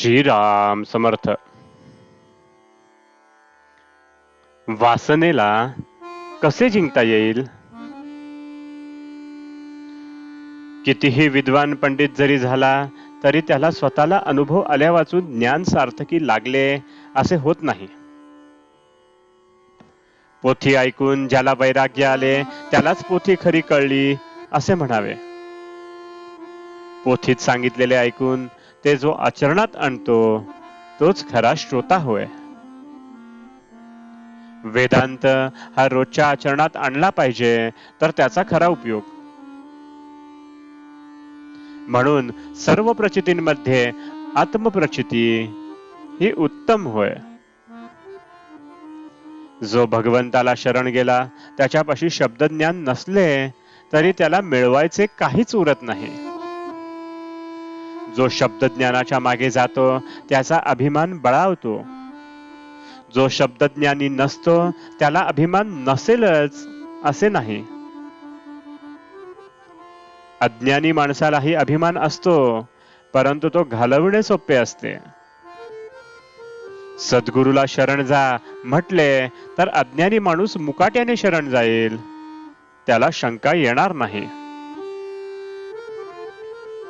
श्रीराम समर्थ. वासनेला कसे जिंकता येईल? कितीही विद्वान पंडित जरी झाला तरी त्याला स्वतःला अनुभव आल्यावाचून ज्ञान सार्थकी लागले असे होत नाही. पोथी ऐकून ज्याला वैराग्य आले त्यालाच पोथी खरी कळली असे म्हणावे. पोथीत सांगितलेले ऐकून ते जो आचरणात आणतो तोच खरा श्रोता होय. वेदांत हा रोजच्या आचरणात आणला पाहिजे तर त्याचा खरा उपयोग. म्हणून सर्व प्रचितींमध्ये आत्मप्रचिती ही उत्तम होय. जो भगवंताला शरण गेला त्याच्यापाशी शब्दज्ञान नसले तरी त्याला मिळवायचे काहीच उरत नाही. जो शब्दज्ञानाच्या मागे जातो त्याचा अभिमान बळावतो. जो शब्दज्ञानी नसतो त्याला अभिमान नसेलच असे नाही. अज्ञानी माणसालाही अभिमान असतो परंतु तो घालवणे सोपे असते. सद्गुरूला शरण जा म्हटले तर अज्ञानी माणूस मुकाट्याने शरण जाईल, त्याला शंका येणार नाही.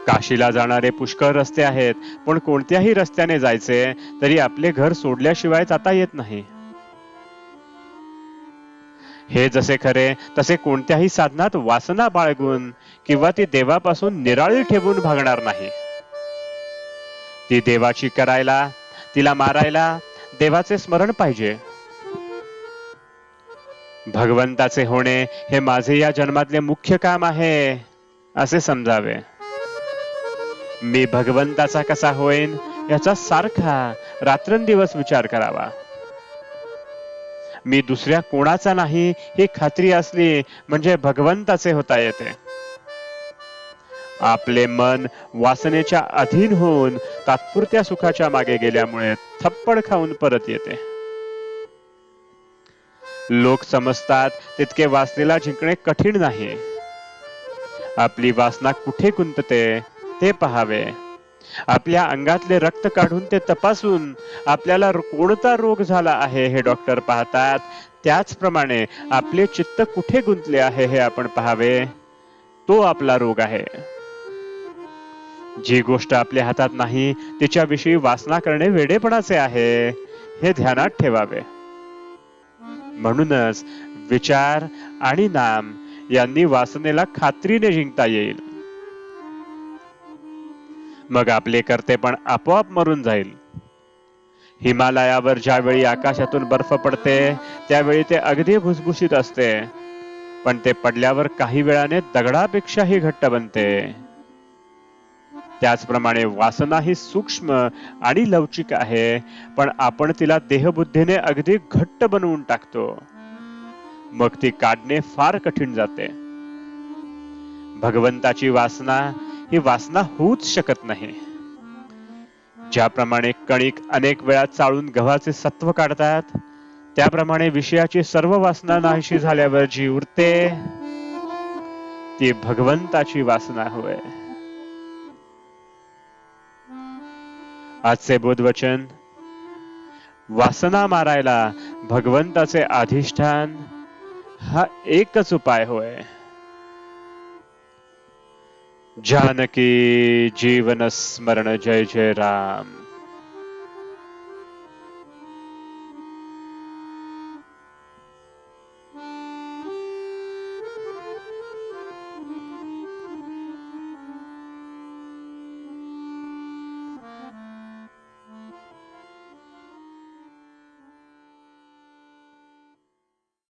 काशीला जाणारे पुष्कळ रस्ते आहेत पण कोणत्याही रस्त्याने जायचे तरी आपले घर सोडल्याशिवाय जाता येत नाही. हे जसे खरे तसे कोणत्याही साधनात वासना बाळगून किंवा ती देवापासून निराळी ठेवून भागणार नाही. ती देवाची करायला, तिला मारायला देवाचे स्मरण पाहिजे. भगवंताचे होणे हे माझे या जन्मातले मुख्य काम आहे असे समजावे. मी भगवंताचा कसा होईन याचा सारखा रात्रंदिवस विचार करावा. मी दुसऱ्या कोणाचा नाही ही खात्री असली म्हणजे भगवंताचे होता येते. आपले मन वासनेच्या अधीन होऊन तात्पुरत्या सुखाच्या मागे गेल्यामुळे थप्पड खाऊन परत येते. लोक समजतात तितके वासनेला जिंकणे कठीण नाही. आपली वासना कुठे गुंतते ते पहावे. आपल्या अंगातले रक्त काढून ते तपासून आपल्याला कोणता रोग झाला आहे हे डॉक्टर पाहतात. त्याचप्रमाणे आपले चित्त कुठे गुंतले आहे हे आपण पहावे. तो आपला रोग आहे. जी गोष्ट आपल्या हातात नाही तिच्याविषयी वासना करणे वेडेपणाचे आहे हे ध्यानात ठेवावे. म्हणूनच विचार आणि नाम यांनी वासनेला खात्रीने जिंकता येईल. मग आपले कर्तेपण आपोआप मरून जाईल. हिमालयावर ज्यावेळी आकाशातून बर्फ पडते त्यावेळी ते अगदी भुसभुशीत असते पण ते पडल्यावर काही वेळाने दगडापेक्षाही घट्ट बनते. त्याचप्रमाणे वासना ही सूक्ष्म आणि लवचिक आहे पण आपण तिला देहबुद्धीने अगदी घट्ट बनवून टाकतो. मग ती काढणे फार कठीण जाते. भगवंताची वासना ही वासना होऊच शकत नाही. ज्याप्रमाणे कणिक अनेक वेळा चाळून गव्हाचे सत्व काढतात त्याप्रमाणे विषयाची सर्व वासना नाहीशी झाल्यावर जी उरते ती भगवंताची वासना होय. आजचे बोधवचन: वासना मारायला भगवंताचे अधिष्ठान हा एकच उपाय होय. जानकी जीवन स्मरण. जय जय राम.